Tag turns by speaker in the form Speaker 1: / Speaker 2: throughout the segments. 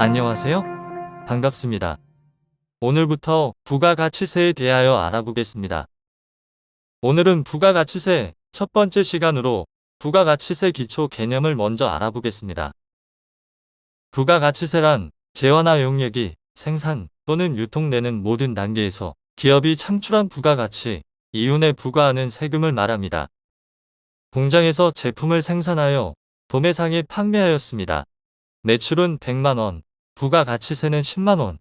Speaker 1: 안녕하세요. 반갑습니다. 오늘부터 부가가치세에 대하여 알아보겠습니다. 오늘은 부가가치세 첫 번째 시간으로 부가가치세 기초 개념을 먼저 알아보겠습니다. 부가가치세란 재화나 용역이 생산 또는 유통되는 모든 단계에서 기업이 창출한 부가가치, 이윤에 부과하는 세금을 말합니다. 공장에서 제품을 생산하여 도매상에 판매하였습니다. 매출은 100만원, 부가가치세는 10만원.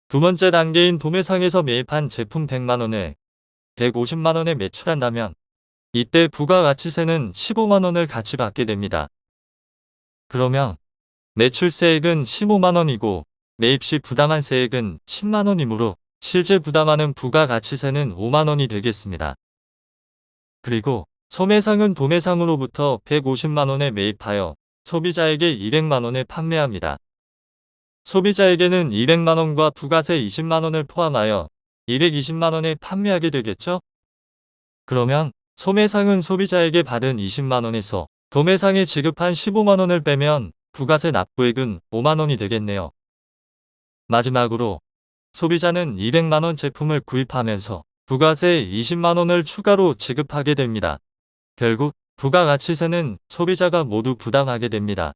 Speaker 1: 두 번째 단계인 도매상에서 매입한 제품 100만원을 150만원에 매출한다면 이때 부가가치세는 15만원을 같이 받게 됩니다. 그러면 매출세액은 15만원이고 매입 시 부담한 세액은 10만원이므로 실제 부담하는 부가가치세는 5만원이 되겠습니다. 그리고 소매상은 도매상으로부터 150만원에 매입하여 소비자에게 200만원에 판매합니다. 소비자에게는 200만원과 부가세 20만원을 포함하여 220만원에 판매하게 되겠죠? 그러면 소매상은 소비자에게 받은 20만원에서 도매상에 지급한 15만원을 빼면 부가세 납부액은 5만원이 되겠네요. 마지막으로 소비자는 200만원 제품을 구입하면서 부가세 20만원을 추가로 지급하게 됩니다. 결국 부가가치세는 소비자가 모두 부담하게 됩니다.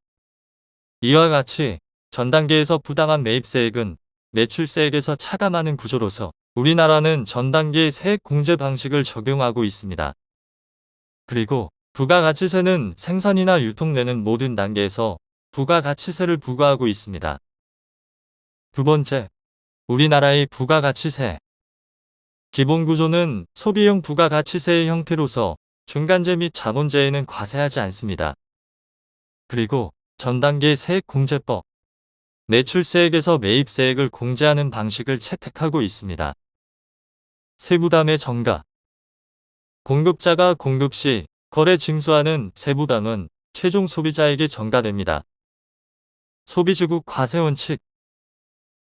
Speaker 1: 이와 같이 전 단계에서 부담한 매입세액은 매출세액에서 차감하는 구조로서 우리나라는 전 단계 세액 공제 방식을 적용하고 있습니다. 그리고 부가가치세는 생산이나 유통되는 모든 단계에서 부가가치세를 부과하고 있습니다. 두 번째, 우리나라의 부가가치세. 기본 구조는 소비용 부가가치세의 형태로서 중간재 및 자본재에는 과세하지 않습니다. 그리고 전 단계 세액 공제법. 매출세액에서 매입세액을 공제하는 방식을 채택하고 있습니다. 세부담의 전가. 공급자가 공급 시 거래 징수하는 세부담은 최종 소비자에게 전가됩니다. 소비주국 과세원칙.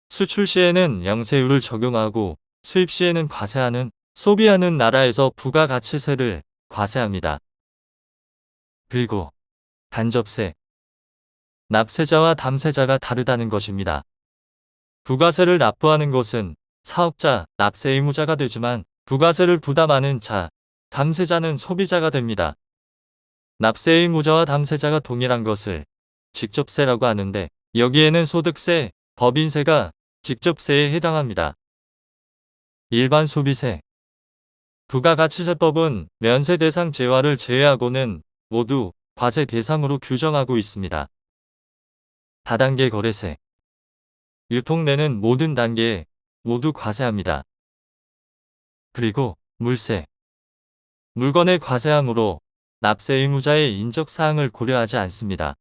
Speaker 1: 수출 시에는 영세율을 적용하고 수입 시에는 과세하는 소비하는 나라에서 부가가치세를 과세합니다. 그리고 간접세. 납세자와 담세자가 다르다는 것입니다. 부가세를 납부하는 것은 사업자, 납세 의무자가 되지만 부가세를 부담하는 자, 담세자는 소비자가 됩니다. 납세 의무자와 담세자가 동일한 것을 직접세라고 하는데 여기에는 소득세, 법인세가 직접세에 해당합니다. 일반 소비세. 부가가치세법은 면세 대상 재화를 제외하고는 모두 과세 대상으로 규정하고 있습니다. 다단계 거래세. 유통되는 모든 단계에 모두 과세합니다. 그리고 물세. 물건에 과세하므로 납세 의무자의 인적사항을 고려하지 않습니다.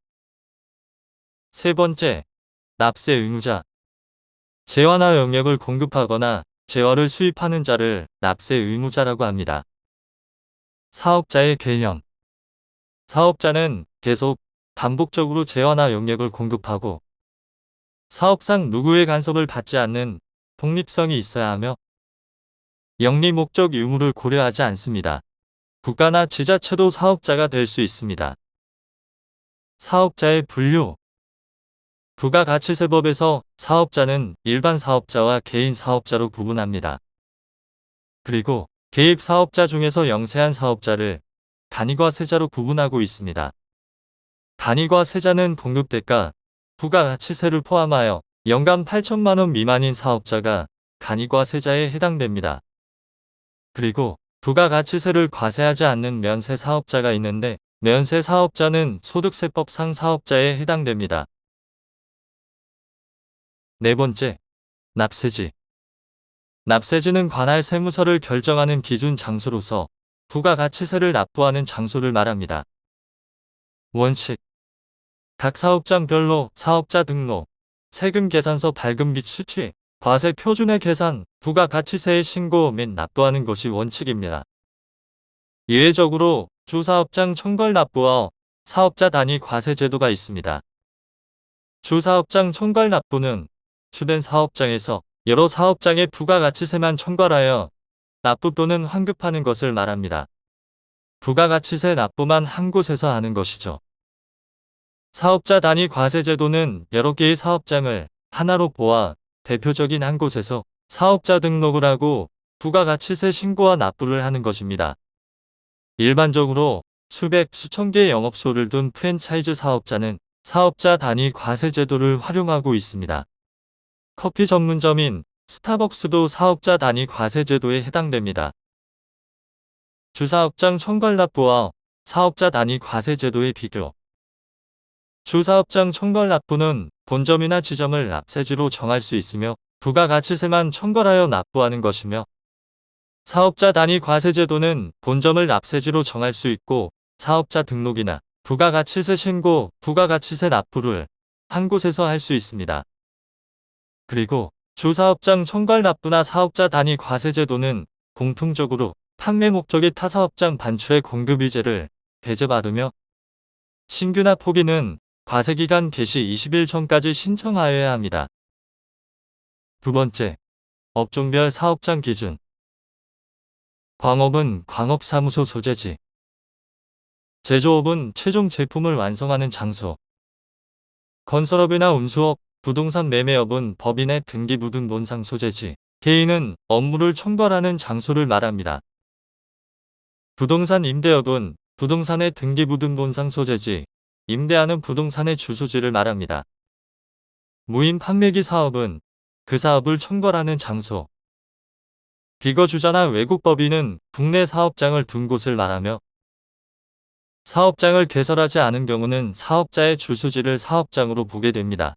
Speaker 1: 세 번째, 납세 의무자. 재화나 영역을 공급하거나 재화를 수입하는 자를 납세 의무자라고 합니다. 사업자의 개념. 사업자는 계속 반복적으로 재화나 영역을 공급하고 사업상 누구의 간섭을 받지 않는 독립성이 있어야 하며 영리 목적 유무를 고려하지 않습니다. 국가나 지자체도 사업자가 될 수 있습니다. 사업자의 분류. 부가가치세법에서 사업자는 일반 사업자와 개인 사업자로 구분합니다. 그리고 개입 사업자 중에서 영세한 사업자를 간이과 세자로 구분하고 있습니다. 간이과 세자는 공급대가, 부가가치세를 포함하여 연간 8천만원 미만인 사업자가 간이과 세자에 해당됩니다. 그리고 부가가치세를 과세하지 않는 면세 사업자가 있는데 면세 사업자는 소득세법상 사업자에 해당됩니다. 네 번째, 납세지. 납세지는 관할 세무서를 결정하는 기준 장소로서 부가가치세를 납부하는 장소를 말합니다. 원칙. 각 사업장별로 사업자 등록, 세금 계산서 발급 및 수취, 과세 표준의 계산, 부가가치세의 신고 및 납부하는 것이 원칙입니다. 예외적으로 주사업장 총괄 납부와 사업자 단위 과세 제도가 있습니다. 주사업장 총괄 납부는 주된 사업장에서 여러 사업장의 부가가치세만 총괄하여 납부 또는 환급하는 것을 말합니다. 부가가치세 납부만 한 곳에서 하는 것이죠. 사업자 단위 과세 제도는 여러 개의 사업장을 하나로 보아 대표적인 한 곳에서 사업자 등록을 하고 부가가치세 신고와 납부를 하는 것입니다. 일반적으로 수백, 수천 개의 영업소를 둔 프랜차이즈 사업자는 사업자 단위 과세 제도를 활용하고 있습니다. 커피 전문점인 스타벅스도 사업자 단위 과세 제도에 해당됩니다. 주사업장 총괄납부와 사업자 단위 과세 제도의 비교. 주사업장 총괄납부는 본점이나 지점을 납세지로 정할 수 있으며 부가가치세만 총괄하여 납부하는 것이며, 사업자 단위 과세 제도는 본점을 납세지로 정할 수 있고 사업자 등록이나 부가가치세 신고, 부가가치세 납부를 한 곳에서 할 수 있습니다. 그리고 주사업장 총괄납부나 사업자 단위 과세 제도는 공통적으로 판매 목적의 타사업장 반출의 공급이제를 배제받으며, 신규나 포기는 과세기간 개시 20일 전까지 신청하여야 합니다. 두 번째, 업종별 사업장 기준. 광업은 광업사무소 소재지. 제조업은 최종 제품을 완성하는 장소. 건설업이나 운수업, 부동산 매매업은 법인의 등기부등 본상 소재지. 개인은 업무를 총괄하는 장소를 말합니다. 부동산 임대업은 부동산의 등기부등 본상 소재지. 임대하는 부동산의 주소지를 말합니다. 무인 판매기 사업은 그 사업을 총괄하는 장소. 비거주자나 외국 법인은 국내 사업장을 둔 곳을 말하며, 사업장을 개설하지 않은 경우는 사업자의 주소지를 사업장으로 보게 됩니다.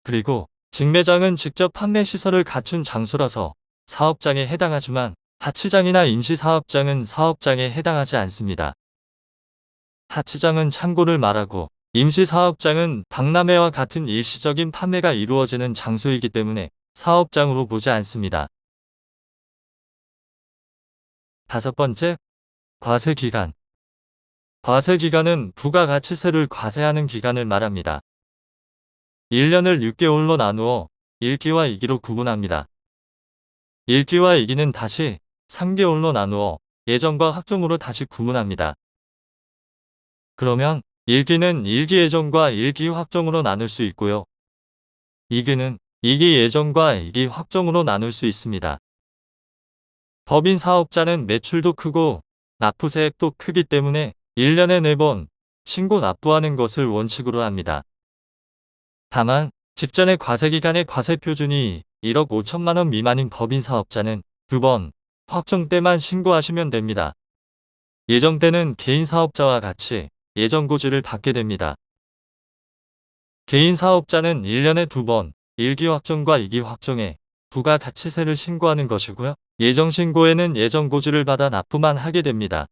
Speaker 1: 그리고 직매장은 직접 판매 시설을 갖춘 장소라서 사업장에 해당하지만 하치장이나 임시사업장은 사업장에 해당하지 않습니다. 하치장은 창고를 말하고 임시사업장은 박람회와 같은 일시적인 판매가 이루어지는 장소이기 때문에 사업장으로 보지 않습니다. 다섯 번째, 과세기간. 과세기간은 부가가치세를 과세하는 기간을 말합니다. 1년을 6개월로 나누어 1기와 2기로 구분합니다. 1기와 2기는 다시 3개월로 나누어 예정과 확정으로 다시 구분합니다. 그러면 1기는 1기 예정과 1기 확정으로 나눌 수 있고요. 2기는 2기 예정과 2기 확정으로 나눌 수 있습니다. 법인 사업자는 매출도 크고 납부세액도 크기 때문에 1년에 4번 신고 납부하는 것을 원칙으로 합니다. 다만 직전의 과세기간의 과세표준이 1억 5천만 원 미만인 법인 사업자는 2번 확정 때만 신고하시면 됩니다. 예정 때는 개인 사업자와 같이 예정고지를 받게 됩니다. 개인 사업자는 1년에 2번 1기 확정과 2기 확정에 부가가치세를 신고하는 것이고요. 예정신고에는 예정고지를 받아 납부만 하게 됩니다.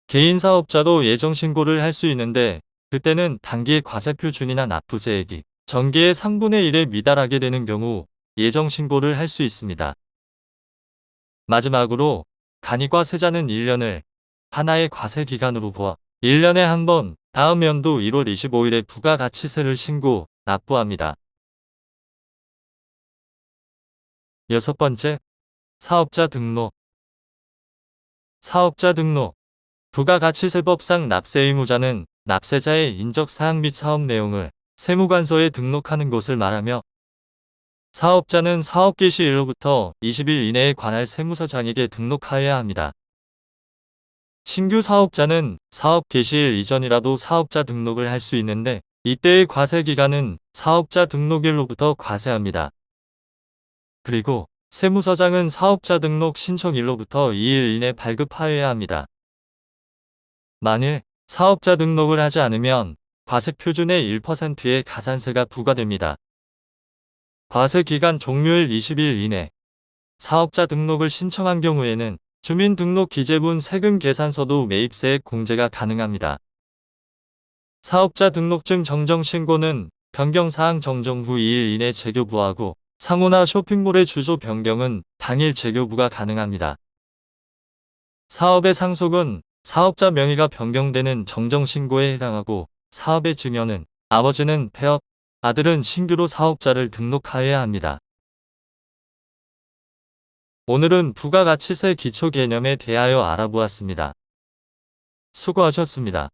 Speaker 1: 개인 사업자도 예정신고를 할 수 있는데 그때는 단기의 과세표준이나 납부세액이 전기의 3분의 1에 미달하게 되는 경우 예정신고를 할 수 있습니다. 마지막으로 간이과세자는 1년을 하나의 과세기간으로 보아 1년에 한 번 다음 연도 1월 25일에 부가가치세를 신고 납부합니다. 여섯 번째, 사업자 등록. 사업자 등록. 부가가치세법상 납세의무자는 납세자의 인적사항 및 사업 내용을 세무관서에 등록하는 것을 말하며, 사업자는 사업 개시일로부터 20일 이내에 관할 세무서장에게 등록하여야 합니다. 신규 사업자는 사업 개시일 이전이라도 사업자 등록을 할 수 있는데 이때의 과세기간은 사업자 등록일로부터 과세합니다. 그리고 세무서장은 사업자 등록 신청일로부터 2일 이내 발급하여야 합니다. 만일 사업자 등록을 하지 않으면 과세표준의 1%의 가산세가 부과됩니다. 과세기간 종료일 20일 이내 사업자 등록을 신청한 경우에는 주민등록기재분 세금계산서도 매입세액 공제가 가능합니다. 사업자 등록증 정정신고는 변경사항 정정 후 2일 이내 재교부하고 상호나 쇼핑몰의 주소 변경은 당일 재교부가 가능합니다. 사업의 상속은 사업자 명의가 변경되는 정정신고에 해당하고 사업의 증여는 아버지는 폐업, 아들은 신규로 사업자를 등록하여야 합니다. 오늘은 부가가치세 기초 개념에 대하여 알아보았습니다. 수고하셨습니다.